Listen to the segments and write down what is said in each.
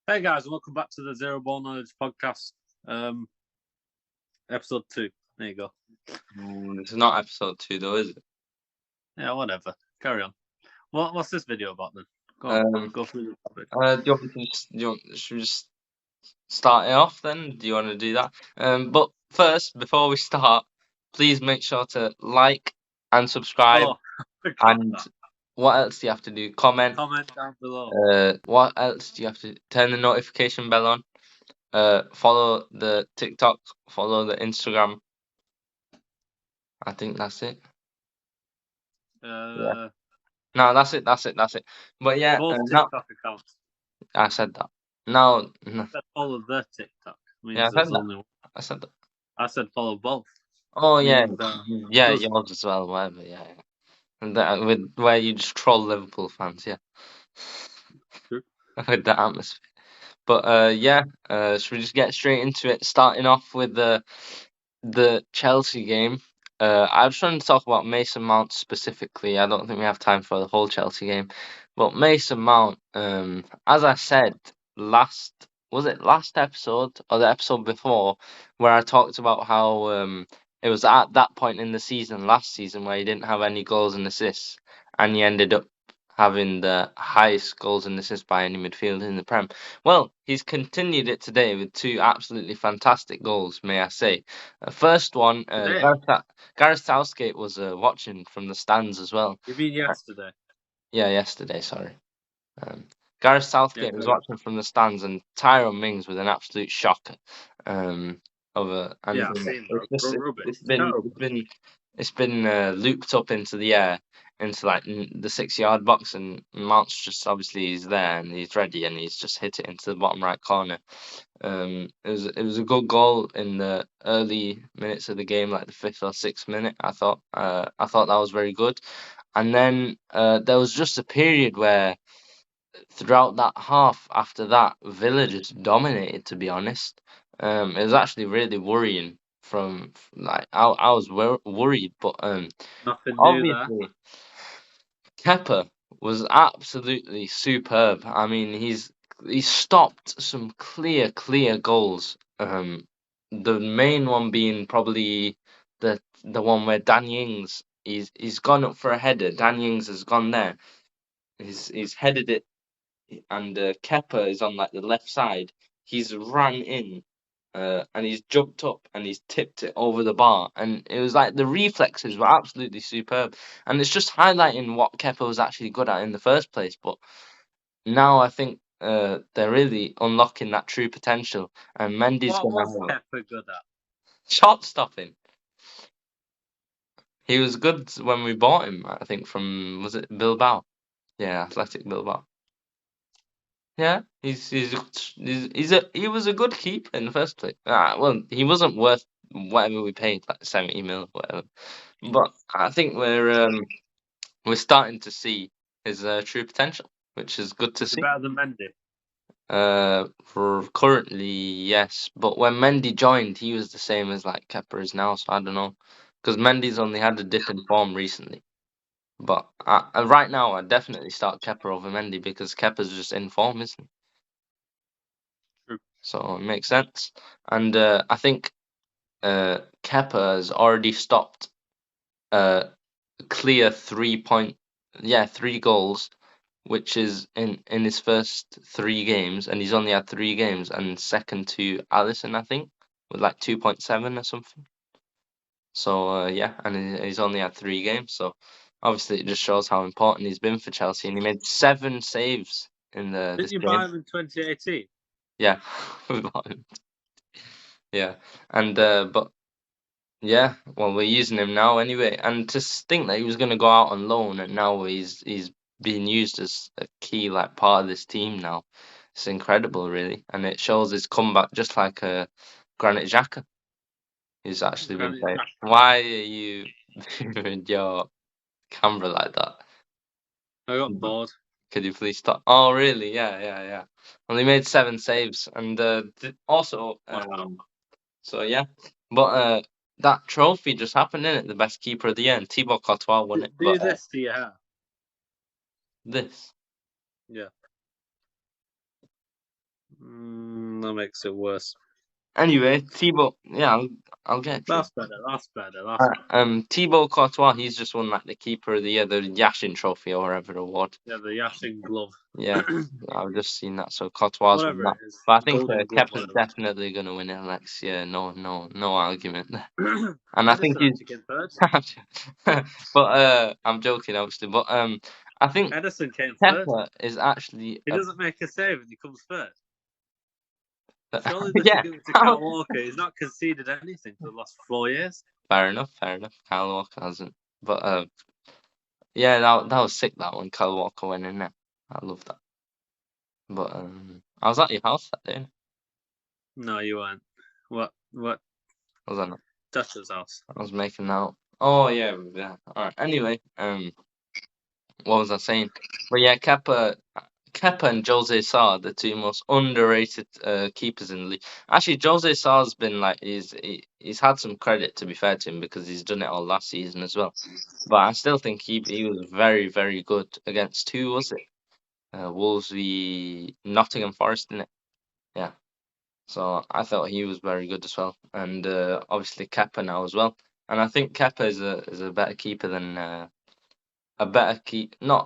Hey guys, and welcome back to the Zero Ball Knowledge podcast, episode 2. There you go. It's not episode 2 though, is it? Yeah, whatever. Carry on. What's this video about then? Go on, go through the topic. Do you want me to should we just start it off then? Do you want to do that? But first, before we start, please make sure to like and subscribe. Oh, I forgot And that. what else do you have to do? Comment. Comment down below. What else do you have to turn the notification bell on? Follow the TikTok, follow the Instagram. I think that's it. Yeah. No, that's it. But yeah, Both now TikTok accounts. I said that. Now, I said follow the TikTok. Means yeah, I there's said that. only one. I said that. I said follow both. Oh yeah, Meaning that yeah, does yours as well. Whatever, yeah. And that with where you just troll Liverpool fans, yeah, True. with the atmosphere. But yeah, should we just get straight into it? Starting off with the Chelsea game. I was trying to talk about Mason Mount specifically. I don't think we have time for the whole Chelsea game, but Mason Mount. As I said last episode or the episode before, where I talked about how it was at that point in the season last season where he didn't have any goals and assists, and he ended up having the highest goals and assists by any midfielder in the Prem. Well, he's continued it today with two absolutely fantastic goals, may I say. First one, Today? Gareth Southgate was watching from the stands as well. You mean yesterday? Yeah, yesterday, sorry. Gareth Yeah, Southgate was carry on. watching from the stands, and Tyrone Mings with an absolute shocker. And Yeah, I've seen that. it's Rubbish. it's been Terrible. looped up into the air into like the 6 yard box, and Mount's just obviously he's there and he's ready and he's just hit it into the bottom right corner. It was a good goal in the early minutes of the game, like the 5th or 6th minute. I thought that was very good, and then there was just a period where throughout that half after that, Villa just dominated. To be honest, it was actually really worrying. I was worried, but Nothing new there. obviously Kepa was absolutely superb. I mean, he stopped some clear goals. The main one being probably the one where Dan Ings he's gone up for a header. Dan Ings has gone there. He's headed it, and Kepa is on like the left side. He's ran in, and he's jumped up and he's tipped it over the bar, and it was like the reflexes were absolutely superb, and it's just highlighting what Kepa was actually good at in the first place. But now I think they're really unlocking that true potential, and Mendy's What gonna was have Pepper good at? shot stopping. He was good when we bought him, I think, from was it Bilbao? Yeah, Athletic Bilbao. Yeah, he was a good keeper in the first place. Well, he wasn't worth whatever we paid, like 70 mil, whatever. But I think we're starting to see his true potential, which is good to Is he see. better than Mendy? For currently, yes, but when Mendy joined, he was the same as like Kepa is now, so I don't know, because Mendy's only had a dip in form recently. But right now, I'd definitely start Kepa over Mendy because Kepa's just in form, isn't he? True. So it makes sense. And I think Kepa has already stopped uh clear 3 goals, which is in his first 3 games, and he's only had 3 games, and second to Allison, I think, with like 2.7 or something. So yeah, and he's only had 3 games, so obviously it just shows how important he's been for Chelsea, and he made 7 saves in Didn't this you buy game. him in 2018? Yeah, we bought him. Yeah, and but yeah, well, we're using him now anyway. And to think that he was going to go out on loan, and now he's being used as a key like part of this team now. It's incredible, really, and it shows his comeback, just like Granit Xhaka, who's actually been Granit playing. Xhaka. Why are you moving your camera like that? I got bored. Could you please stop? Oh, really? Yeah. Well, he made 7 saves, and also, Wow. so yeah, but that trophy just happened, in it, the best keeper of the year, and Thibaut Courtois won it. Do But this to your hair. this, Yeah. that makes it worse. Anyway, Thibaut, yeah, I'll get to it. That's better. Thibaut Courtois, he's just won like the Keeper of the Year, the Yashin Trophy or whatever award. Yeah, the Yashin glove. Yeah, I've just seen that. So Courtois won that. It is. But I think Kepa's definitely going to win it next year. No argument there. And I think he's third. But I'm joking, obviously. But I think Henderson came third. Kepa is actually. He doesn't make a save and he comes third. Surely they Yeah. should give it to Kyle Walker. He's not conceded anything for the last 4 years. Fair enough. Kyle Walker hasn't. But yeah, that was sick. That one, Kyle Walker went in there. I love that. But I was at your house that day. No, you weren't. What? Was I not? Dutch's house. I was making that. Oh yeah. All right. Anyway, what was I saying? But yeah, Kepa and Jose Sa, the two most underrated keepers in the league. Actually, Jose Sa's been like he's had some credit, to be fair to him, because he's done it all last season as well. But I still think he was very, very good against who was it? Wolves v Nottingham Forest, didn't it? Yeah. So I thought he was very good as well, and obviously Kepa now as well. And I think Kepa is a better keeper than not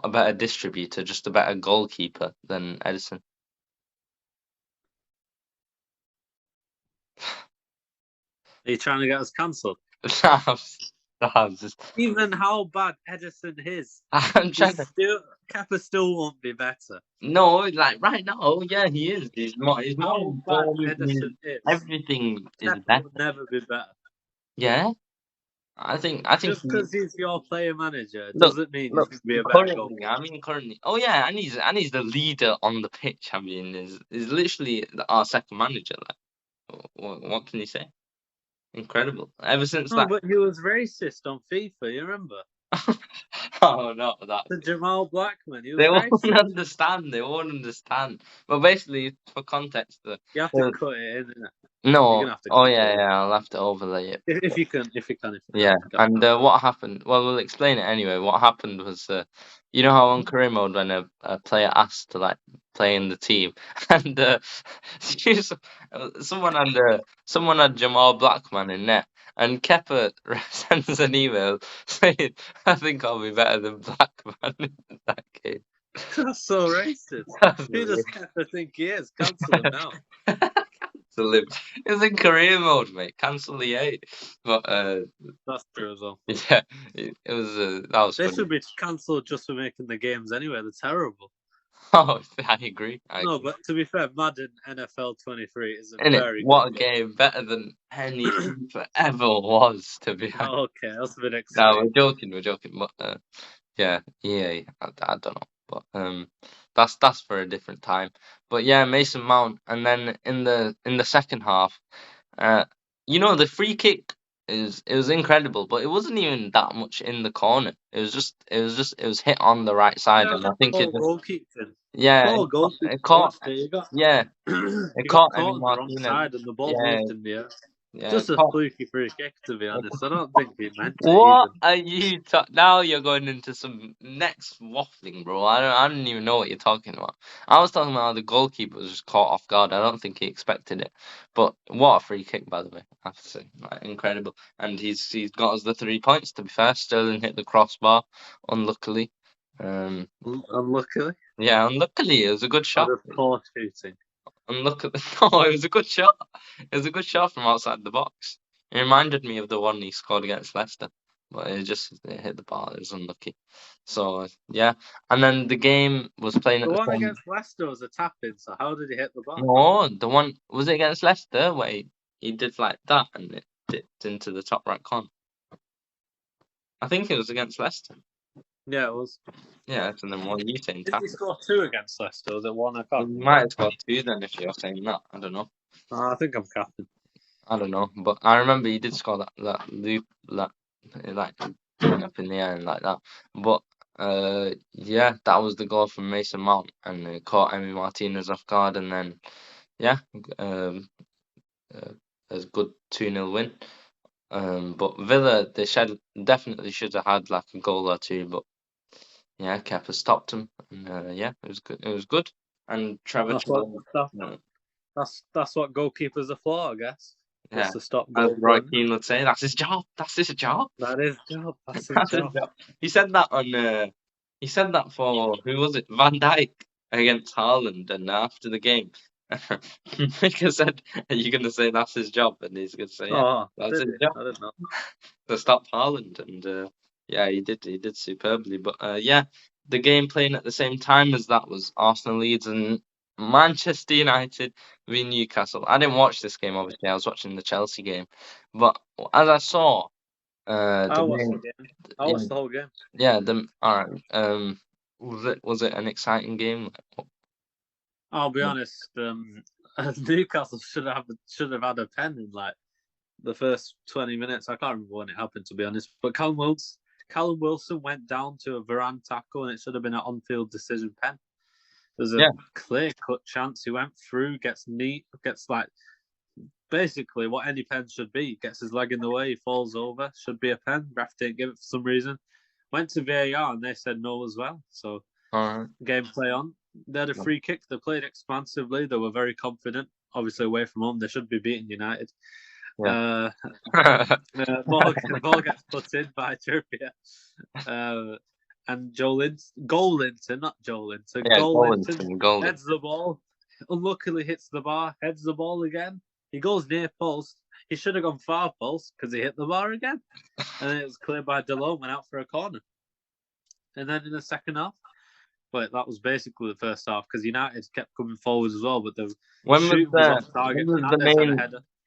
a better distributor, just a better goalkeeper than Edison. Are you trying to get us cancelled? Even how bad Edison is, Kepa still won't be better. No, like right now, yeah, he is. He's more bad Edison is. Everything is Kepa better. will never be better. Yeah. I think just because he's your player manager doesn't mean he's going to be a better goalkeeper. I mean, currently. Oh yeah, and he's the leader on the pitch. I mean, is literally our second manager. Like, what can you say? Incredible. Ever since that. But he was racist on FIFA. You remember? Oh no, that. The Jamal Blackman. They won't understand. They won't understand. But basically, for context, you have to cut it in. Innit? No. Oh yeah, I'll have to overlay it. If you can. Yeah. And what happened? Well, we'll explain it anyway. What happened was, you know how on career mode when a player asked to like play in the team, and someone had Jamal Blackman in net, and Kepa sends an email saying, "I think I'll be better than Blackman in that game." That's so racist. Who does Kepa think he is? Cancel him now. It's in career mode, mate. Cancel the 8. But that's true as well. Yeah, it was. That was. They should be cancelled just for making the games anyway. They're terrible. Oh, I agree. But to be fair, Madden NFL 23 is a very good game. Better than any ever was, to be honest. Okay, that's a bit exciting. No, we're joking. But yeah, I don't know. But that's for a different time. But yeah, Mason Mount, and then in the second half, the free kick it was incredible, but it wasn't even that much in the corner. It was hit on the right side, and I think it just, yeah, it caught Emmy Martinez side, and the ball moved in the air. Yeah, just a fluky free kick, to be honest. I don't think he meant it. What are you now? You're going into some next waffling, bro. I don't even know what you're talking about. I was talking about how the goalkeeper was just caught off guard. I don't think he expected it. But what a free kick, by the way. I have to say, incredible. And he's got us the 3 points. To be fair, Sterling hit the crossbar, unluckily. Unluckily. Yeah, unluckily, it was a good shot. Poor shooting. Unluckily, no, it was a good shot. It was a good shot from outside the box. It reminded me of the one he scored against Leicester, but it hit the bar. It was unlucky. So yeah, and then the game was playing at the one against Leicester was a tap-in. So how did he hit the bar? No, the one was it against Leicester where he did like that and it dipped into the top right corner. I think it was against Leicester. Yeah, it was. Yeah, and then what are you saying? Did he score 2 against Leicester? Was it 1 or He might have scored 2 then if you're saying that. I don't know. I think I'm capping. I don't know, but I remember he did score that loop like up in the air and like that. But yeah, that was the goal from Mason Mount, and it caught Emmy Martinez off guard, and then yeah, a good 2-0 win. But Villa, they definitely should have had like a goal or 2, but yeah, Kepa stopped him, and yeah, it was good. And Trevor. That's what goalkeepers are for, I guess. Yeah, Just to stop as goals Roy going. Keane would say, that's his job. That's his job. That is job. That's his That's his job. job. He said that on. He said that for who was it? Van Dijk against Haaland, and after the game, Mika said, "Are you going to say that's his job?" And he's going to say, "Yeah, Oh, that's his did he? job I didn't know. to stop Haaland." And yeah, he did. He did superbly. But yeah, the game playing at the same time as that was Arsenal Leeds and Manchester United v Newcastle. I didn't watch this game, obviously. I was watching the Chelsea game, but as I saw, I the watched the main, game. I yeah, watched the whole game. yeah, the all right. Was it an exciting game? I'll be honest. Newcastle should have had a pen in like the first 20 minutes. I can't remember when it happened, to be honest. But Callum Wilson went down to a Varane tackle, and it should have been an on-field decision pen. There's a Yeah. clear-cut chance he went through, gets like basically what any pen should be. Gets his leg in the way, he falls over. Should be a pen. Ref didn't give it for some reason. Went to VAR and they said no as well. So All right. game play on. They had a free kick. They played expansively. They were very confident. Obviously away from home, they should be beating United. Yeah. Ball gets put in by Trippier. And Golinton, not Joelinton. Yeah, Golinton Golden. heads the ball. Unluckily hits the bar, heads the ball again. He goes near post. He should have gone far post because he hit the bar again. And then it was cleared by Delone, went out for a corner. And then in the second half, but that was basically the first half because United kept coming forward as well, but the shoot was off target.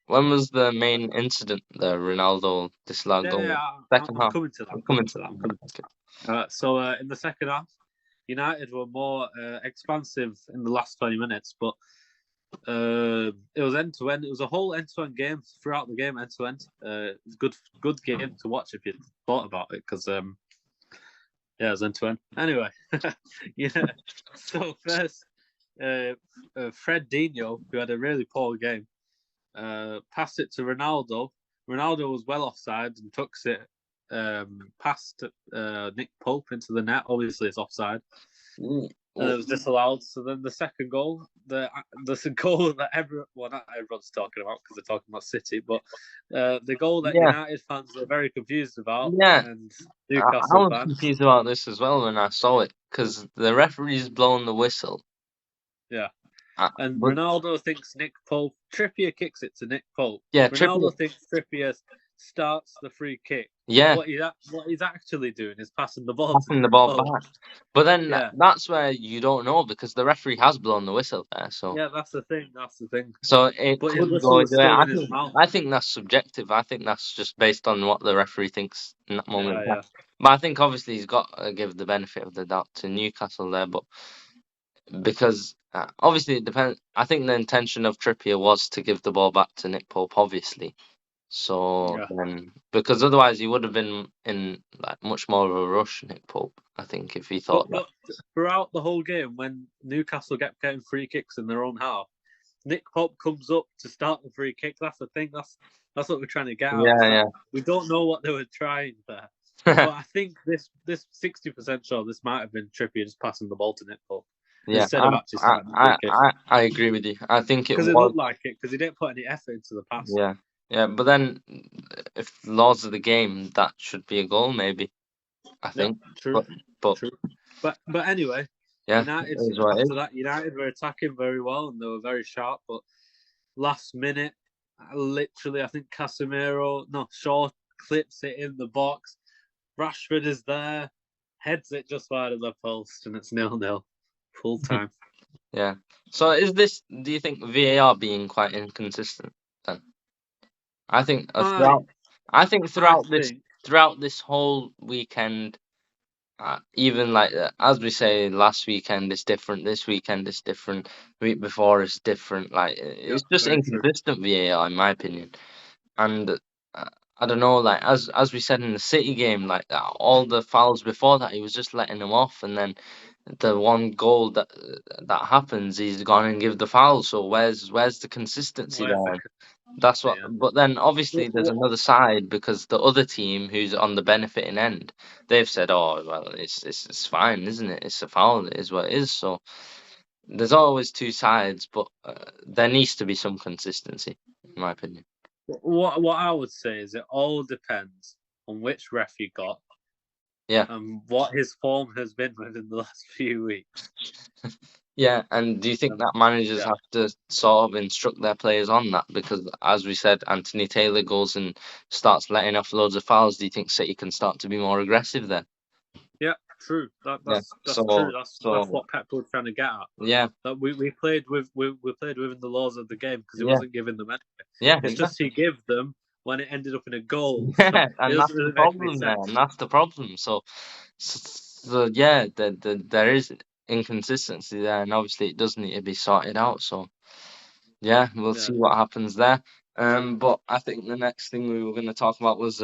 When was the main incident? The Ronaldo disallowed goal. Second half. I'm coming to that. So in the second half, United were more expansive in the last 20 minutes, but it was end to end. It was a whole end to end game throughout the game, end to end. It's good game to watch if you thought about it, because yeah, it was end to end. Anyway, yeah. So first, Fred Dino, who had a really poor game, passed it to Ronaldo. Ronaldo was well offside and took it past Nick Pope into the net. Obviously, it's offside. And it was disallowed. So then the second goal, the goal that not everyone's talking about because they're talking about City, but the goal that United fans are very confused about. Yeah, and Newcastle I was confused about this as well when I saw it because the referee's blown the whistle. Yeah. And Ronaldo thinks Trippier kicks it to Nick Pope. Yeah, Ronaldo thinks Trippier starts the free kick. Yeah. What he's actually doing is passing the ball back. But then that's where you don't know because the referee has blown the whistle there. So yeah, that's the thing. So it could go I think that's subjective. I think that's just based on what the referee thinks in that moment. Yeah. But I think obviously he's got to give the benefit of the doubt to Newcastle there, but because obviously it depends. I think the intention of Trippier was to give the ball back to Nick Pope, obviously. So then, because otherwise he would have been in like much more of a rush, Nick Pope. I think if he thought but throughout the whole game, when Newcastle kept getting free kicks in their own half, Nick Pope comes up to start the free kick. That's the thing. That's what we're trying to get out. Yeah. We don't know what they were trying there. But I think this 60% sure this might have been Trippier just passing the ball to Nick Pope. Yeah, I agree with you. I think it was because it looked like it because he didn't put any effort into the pass. Yeah, but then if laws of the game, that should be a goal, maybe. I think. True. But anyway, United were attacking very well and they were very sharp. But last minute, literally, I think Shaw clips it in the box. Rashford is there, heads it just wide of the post, and it's 0-0 full time. Yeah. So do you think VAR being quite inconsistent then? I think throughout this whole weekend, even like as we say, last weekend is different, this weekend is different, week before is different. Like it's just inconsistent VAR in my opinion, and I don't know. Like as we said in the City game, like all the fouls before that, he was just letting them off, and then the one goal that happens, he's gone and give the foul. So where's the consistency there? That's what. But then obviously there's another side because the other team who's on the benefiting end, they've said, "Oh well, it's fine, isn't it? It's a foul. It is what it is." So there's always two sides, but there needs to be some consistency, in my opinion. What I would say is it all depends on which ref you got. Yeah. And what his form has been within the last few weeks. Yeah, and do you think that managers have to sort of instruct their players on that? Because, as we said, Anthony Taylor goes and starts letting off loads of fouls. Do you think City can start to be more aggressive there? Yeah, true. That's So, true. That's so what Pep was trying to get at. yeah, That we played within the laws of the game because he Yeah. wasn't giving them anything. yeah, It's just he gave them when it ended up in a goal. yeah, It and that's doesn't the really make any problem there, sense. and that's the problem. So yeah, there is inconsistency there, and obviously it does need to be sorted out. So yeah, we'll see what happens there. But I think the next thing we were going to talk about was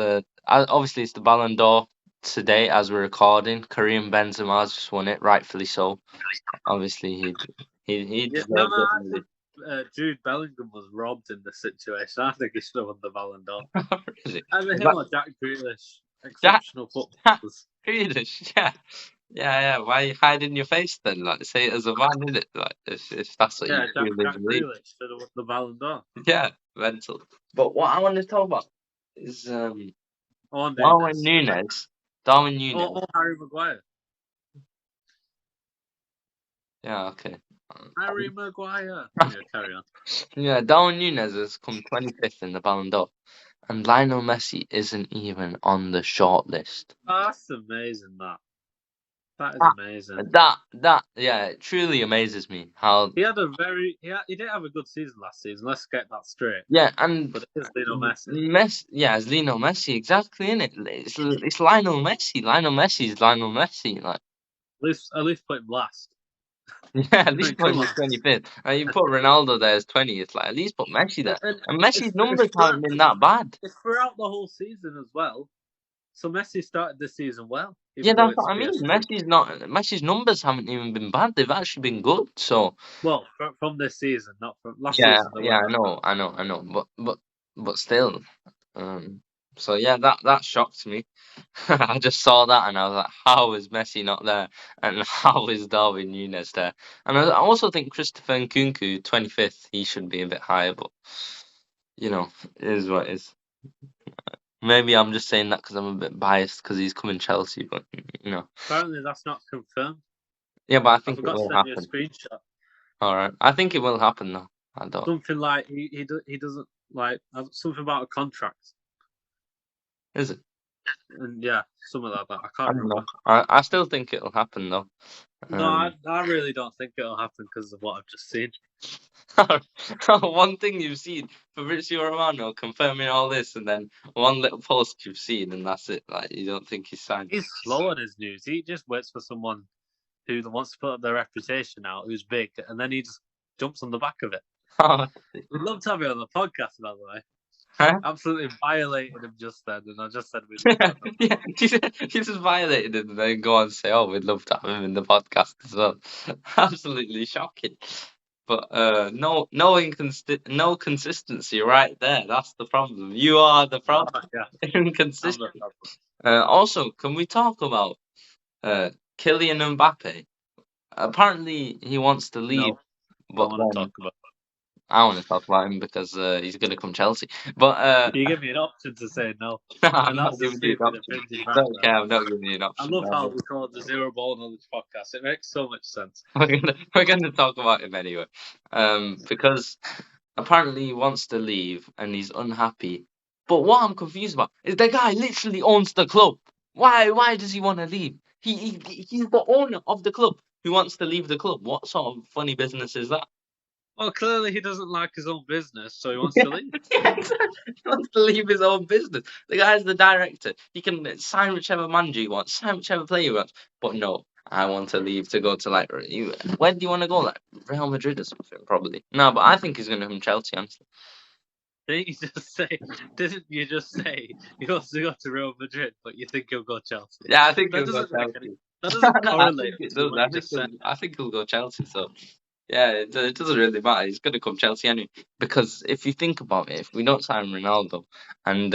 obviously it's the Ballon d'Or today as we're recording. Karim Benzema has just won it, rightfully so. Obviously he Yeah, deserved it. I Really. think Jude Bellingham was robbed in this situation. I think he should have won the Ballon d'Or. Really? Either Is him that- or Jack Grealish. Jack- Exceptional footballers. Grealish, yeah. Why are you hiding your face then? Like, say it as a man, innit? Like, if that's what Yeah, you Jack truly believe. Grealish should have won the Ballon d'Or. Yeah, mental. But what I want to talk about is Or Darwin Nunes. Nunes. Or Harry Maguire. Yeah, okay. Harry Maguire. Yeah, carry on. Yeah, Darwin Nunes has come 25th in the Ballon d'Or, and Lionel Messi isn't even on the shortlist. That's amazing, that. That is amazing. Yeah, it truly amazes me how. He had he didn't have a good season last season. Let's get that straight. Yeah, and But it is Lionel Messi. Yeah, it's Lionel Messi, exactly, innit? It's Lionel Messi. Lionel Messi is Lionel Messi, like. At least put him last. Yeah, at least put him Come as on. 25th. And you put Ronaldo there as 20th. It's like, at least put Messi there. And Messi's it's numbers haven't been that bad. It's throughout the whole season as well. So Messi started the season well. Yeah, that's what I mean. Messi's numbers haven't even been bad. They've actually been good. So. Well, from this season, not from last season. Yeah, I know. But still. So yeah, that shocked me. I just saw that and I was like, how is Messi not there? And how is Darwin Nunes there? And I also think Christopher Nkunku, 25th, he should be a bit higher, but you know, it is what it is. Maybe I'm just saying that because I'm a bit biased because he's coming Chelsea, but you know. Apparently that's not confirmed. Yeah, but I think I it forgot will to send you happen. a screenshot. All right, I think it will happen though. I don't. Something like he doesn't like something about a contract. Is it? And yeah, something like that. I I can't don't remember. know. I still think it'll happen though. No, I really don't think it'll happen because of what I've just seen. One thing you've seen, Fabrizio Romano confirming all this, and then one little post you've seen, and that's it. Like, you don't think he's signed. He's slow on his news. He just waits for someone who wants to put up their reputation out, who's big, and then he just jumps on the back of it. We'd love to have it on the podcast, by the way. Huh? Absolutely violated him just then, and I just said we'd Yeah, he just violated it and then go on and say, "Oh, we'd love to have him in the podcast as well." Absolutely shocking. But no consistency right there. That's the problem. You are the problem. Inconsistent. Also, can we talk about Kylian Mbappe? Apparently, he wants to leave. No, but I want to talk about. I want to talk about him because he's going to come Chelsea. But you give me an option to say no. I'm not giving you an option. Okay, I'm not giving you an option. I love how we call it the Zero Ball Knowledge podcast. It makes so much sense. We're gonna talk about him anyway, because apparently he wants to leave and he's unhappy. But what I'm confused about is the guy literally owns the club. Why does he want to leave? He's the owner of the club who wants to leave the club. What sort of funny business is that? Well, clearly he doesn't like his own business, so he wants to leave. He wants to leave his own business. The guy's the director. He can sign whichever manager he wants, sign whichever player he wants. But no, I want to leave to go to like, where do you want to go? Like Real Madrid or something, probably. No, but I think he's going to come Chelsea, honestly. Didn't you just say he wants to go to Real Madrid, but you think he'll go Chelsea? Yeah, I think that he'll go doesn't Chelsea. That doesn't correlate. I think he'll go Chelsea. So yeah, it doesn't really matter. He's going to come Chelsea anyway. Because if you think about it, if we don't sign Ronaldo and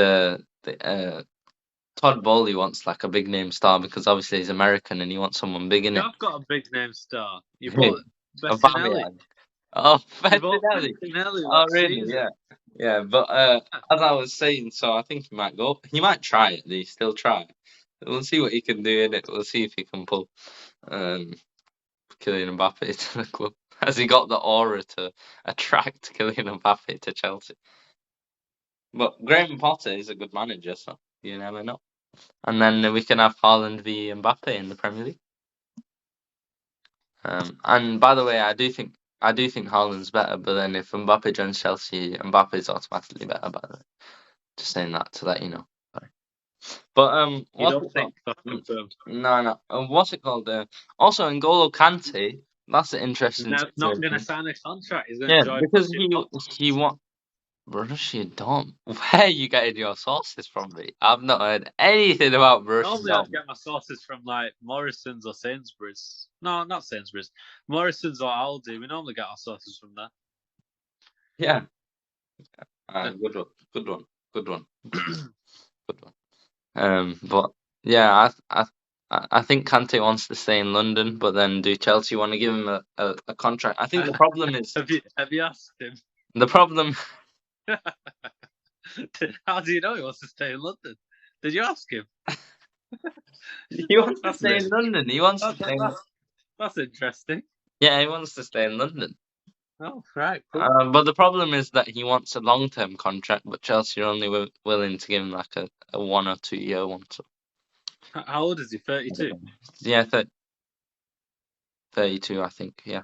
Todd Bowley wants like a big name star because obviously he's American and he wants someone big in it. I've got a big name star. You Who? bought Bettinelli. Oh, He bought Bettinelli. Bettinelli Oh, last really? season. Yeah. Yeah, but as I was saying, so I think he might go. He might try at least. He'll try. We'll see what he can do in it. We'll see if he can pull um Kylian Mbappe to the club. Has he got the aura to attract Kylian Mbappe to Chelsea? But Graham Potter is a good manager, so you never know. And then we can have Haaland v Mbappe in the Premier League. And by the way, I do think Haaland's better, but then if Mbappe joins Chelsea, Mbappe's automatically better. By the way, just saying that to let you know. Sorry. But You what's don't it think called? that's confirmed? No. What's it called? Also, N'Golo Kante. That's an He's interesting not going to situation. sign a contract. He's going to Yeah, join because Borussia Dortmund. he want Borussia Dortmund. Where are you getting your sources from, mate? I've not heard anything about Borussia Normally, I'd Dortmund. get my sources from like Morrison's or Sainsbury's. No, not Sainsbury's. Morrison's or Aldi. We normally get our sources from there. Yeah. Yeah. Good one. Good one. Good one. Good one. But yeah, I think Kante wants to stay in London, but then do Chelsea want to give him a contract? I think the problem is Have you asked him? the problem. How do you know he wants to stay in London? Did you ask him? He wants to That's stay in it. London. He wants to stay. That's interesting. Yeah, he wants to stay in London. Oh, right, cool. But the problem is that he wants a long-term contract, but Chelsea are only willing to give him like a 1 or 2 year one. So How old is he? 32. yeah, 32, I think. Yeah.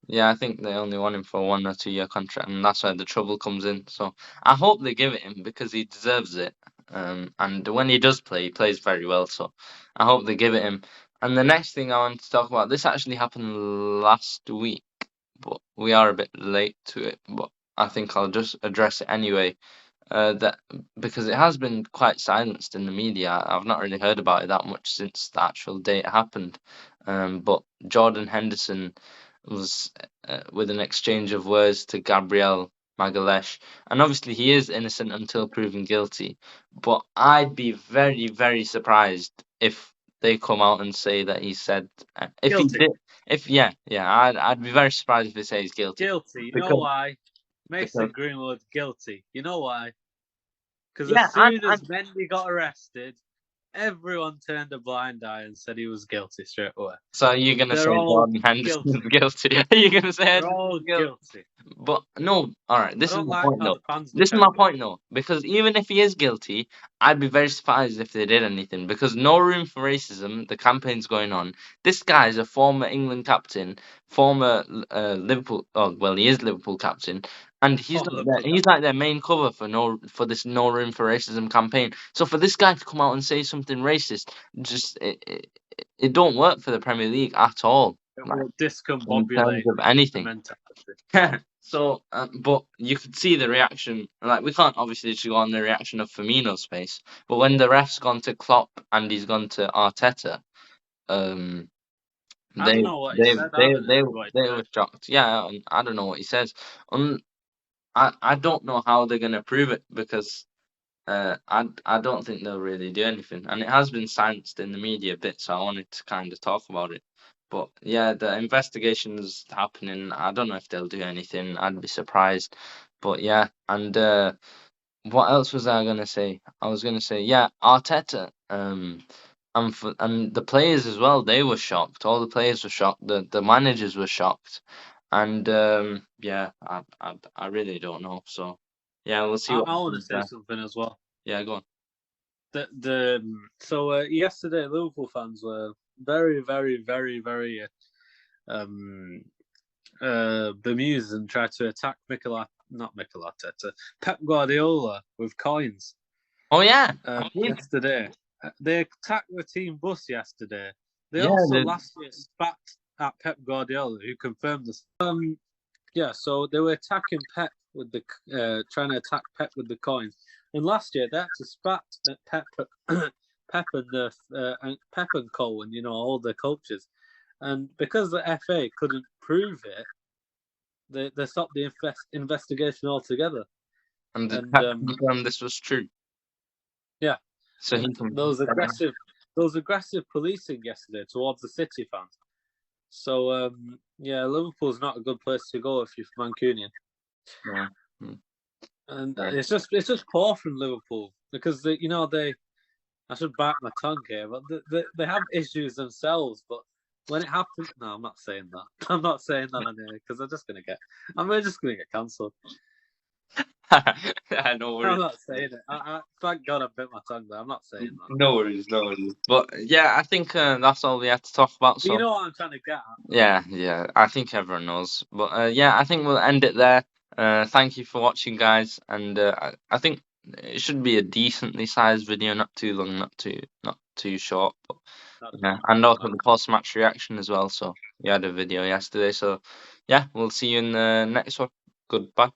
Yeah, I think they only want him for a 1 or 2 year contract, and that's where the trouble comes in. So I hope they give it him because he deserves it. And when he does play, he plays very well. So I hope they give it him. And the next thing I want to talk about, this actually happened last week, but we are a bit late to it. But I think I'll just address it anyway. That because it has been quite silenced in the media. I've not really heard about it that much since the actual day it happened. But Jordan Henderson was with an exchange of words to Gabriel Magalhaes, and obviously he is innocent until proven guilty. But I'd be very, very surprised if they come out and say that he said if he Guilty. did. If I'd be very surprised if they say he's guilty. Guilty. You know Because why? Mason because Greenwood guilty. You know why? Because yeah, as soon as Mendy got arrested, everyone turned a blind eye and said he was guilty straight away. so you're gonna They're say all Jordan Henderson's guilty? Are you gonna say They're all Henderson's guilty? guilty. But no, all right. This I is don't my like point, how though. the fans This is defend my him. point, though. Because even if he is guilty, I'd be very surprised if they did anything. Because no room for racism. The campaign's going on. This guy is a former England captain, former Liverpool. Oh, well, he is Liverpool captain, and he's like their main cover for this no room for racism campaign. So for this guy to come out and say something racist, just it don't work for the Premier League at all. It Like will in terms discombobulate of the anything. mentality. So, but you could see the reaction. Like, we can't obviously just go on the reaction of Firmino's face, but when the ref's gone to Klopp and he's gone to Arteta, um, I don't know what he said. I haven't heard what he they said. were shocked. Yeah, and I don't know what he says. I don't know how they're gonna prove it because I don't think they'll really do anything, and it has been silenced in the media a bit. So I wanted to kind of talk about it. But yeah, the investigation is happening. I don't know if they'll do anything. I'd be surprised. But yeah, and what else was I gonna say? I was gonna say yeah, Arteta. And the players as well. They were shocked. All the players were shocked. The managers were shocked. And yeah, I really don't know. So yeah, we'll see I what want to happens say there. something as well. Yeah, go on. Yesterday Liverpool fans were very, very, very, very bemused and tried to attack not Mikel Arteta, Pep Guardiola with coins. Oh yeah, yesterday they attacked the team bus yesterday. They Yeah, also they- last year spat at Pep Guardiola, who confirmed this. Yeah, so they were attacking Pep with trying to attack Pep with the coins. And last year they had to spat at Pep, Pep and Pep and Co, and all the coaches. And because the FA couldn't prove it, they stopped the investigation altogether. and did Pep confirm this was true? Yeah. So he those aggressive policing yesterday towards the City fans. So yeah, Liverpool's not a good place to go if you're Mancunian, Yeah. Mm. and Yeah. it's just poor from Liverpool because they I should bite my tongue here, but they have issues themselves. But when it happens, no, I'm not saying that. I'm not saying that anyway because I'm just gonna get cancelled. Yeah, no I'm worries. not saying it. Thank God I bit my tongue there. I'm not saying that. No worries, no worries. But yeah, I think that's all we had to talk about. But you So know what I'm trying to get at. yeah, I think everyone knows. But yeah, I think we'll end it there. Thank you for watching, guys, and I think it should be a decently sized video, not too long, not too short. But Not yeah, too and long. also the post-match reaction as well. So we had a video yesterday. So yeah, we'll see you in the next one. Goodbye.